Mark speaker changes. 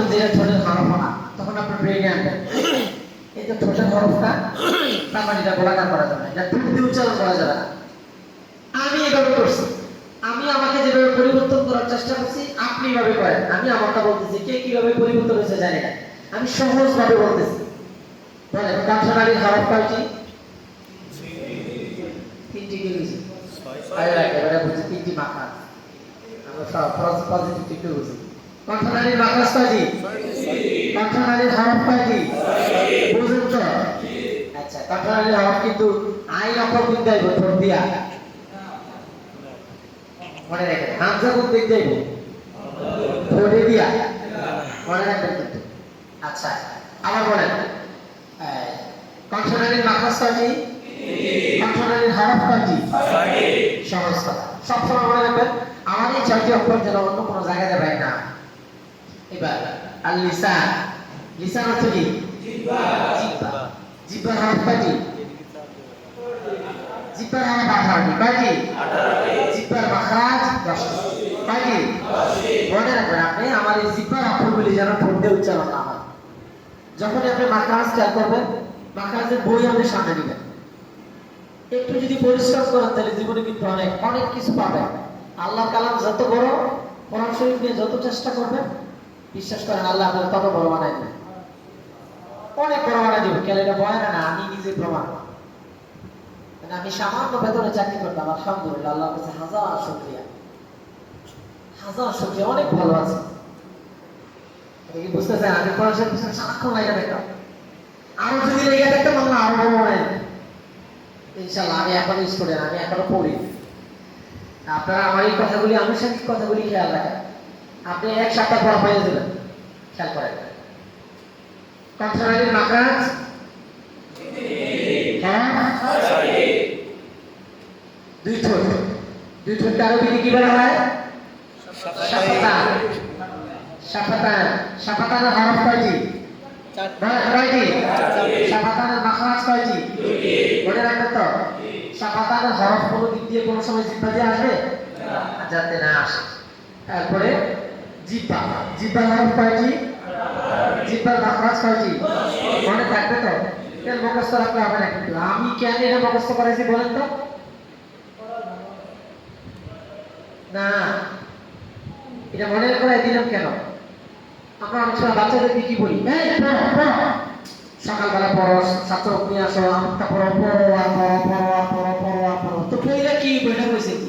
Speaker 1: যে এটা ঠোঁটের হরফ না, তখন আপনার ব্রেইনে আনবেন এই যে ঠোঁটের হরফটা, তার মানে এটা গোলাকার করা যাবে না, এটা ঠোঁট দিয়ে উচ্চারণ করা যাবে না। আমি এভাবে করছি, আমি আমাকে যেভাবে পরিবর্তন করার চেষ্টা করছি, আপনি এভাবে করেন। আমি আমারটা বলতেছি, কে কিভাবে পরিবর্তন হয়েছে জানি না, আমি সহজভাবে বলতেছি। বলেন কণ্ঠনালীর হরফ কয়টি? তিনটি। কি বুঝি এবারে বুঝি তিনটি মাখা, আমরা সব পজিটিভ একটু বুঝি। কণ্ঠনালীর মাখাস কয়টি? কণ্ঠনালীর হরফ কয়টি? বুঝুন তো? আচ্ছা, কণ্ঠনালীর হরফ কিন্তু আইন অক্ষর কিন্তু যাইব ঠোঁট দিয়া, মনে রাখবেন। হামজা কোন দিক যাইব? ঠোঁটে দিয়া, মনে রাখবেন কিন্তু। আচ্ছা, আবার বলেন কণ্ঠনালীর মাখাস কয়টি? কণ্ঠনালীর হরফ কয়টি? সহজ কথা, সবসময় মনে রাখবেন। আমার এই 6টি অক্ষর যেন অন্য কোনো জায়গায় যাবে না। এবার আল লিসান, লিসান অর্থ কি? জিহ্বা। জিহ্বা, জিহ্বার হরফ কয়টি? জিহ্বার হরফ 18টি। কয়টি? 18টি। জিহ্বার মাখরাজ 10টি। কয়টি? 10টি। মনে রাখবেন আপনি, আমার এই জিহ্বার অক্ষরগুলি যেন ঠোঁট দিয়ে উচ্চারণ না হয়। যখনই আপনি মাখরাজ খেয়াল করবেন, মাখরাজের বই আপনি সামনে নেবেন। একটু যদি পরিশ্রম করেন তাহলে জীবনে কিন্তু অনেক অনেক কিছু পাবেন। আল্লাহর কালাম যত বড়, কোরআন শরীফ নিয়ে যত চেষ্টা করবেন, বিশ্বাস করেন আল্লাহ আপনার তত বড় বানাই দেবেন, অনেক বড় বানাই দেবেন। কেন এটা বয় না, আমি নিজে প্রমাণ। আমি সামান্য বেতনে চাকরি করতাম, আলহামদুলিল্লাহ, আল্লাহর কাছে হাজার শুকরিয়া, হাজার শুকরিয়া, অনেক ভালো আছে। এটা কি বুঝতেছেন? আমি পড়াশোনার পিছনে সারাক্ষণ লাগা দেখতাম, আরো যদি লেগে দেখতাম আল্লাহ আরো বড় বানাই দেবেন। ইনশাআল্লাহ আমি এখনো স্টুডেন্ট, আমি এখনো পড়ি। আপনারা আমার এই কথাগুলি, আনুষঙ্গিক কথাগুলি খেয়াল রাখেন, আপনি এক সপ্তাহ পর পেয়ে যাবেন। খেয়াল করেন কণ্ঠনালীর মাখরাজ দুই ঠোঁট, দুই ঠোঁটকে আরবিতে কি বলা হয়? শাফাতান। শাফাতান, শাফাতানের হরফ কয়টি? কয়টি? শাফাতানের মাখরাজ কয়টি? মনে রাখবেন তো, শাফাতানের হরফ কোনো দিক দিয়ে কোনো সময় জিহ্বা দিয়ে আসবে যাতে না আসে। তারপরে জিহ্বা, জিহ্বার হরফ কয়টি? জিহ্বার মাখরাজ কয়টি? মনে থাকবে তো? কেন মুখস্থ রাখলে হবে না কিন্তু। আমি কেন এটা মুখস্থ করাইছি বলেন তো? না, এটা মনে করাই দিলাম কেন? আমরা অনেক সময় বাচ্চাদেরকে কি বলি, সকালবেলা পড়ো, ছাত্র নিয়ে আসো, আমটা পড়ো, পড়ো আর পড়ো, পড়ো আর পড়ো, পড়ো আর পড়ো। তো বইটা কি, বইটা কইছে কি?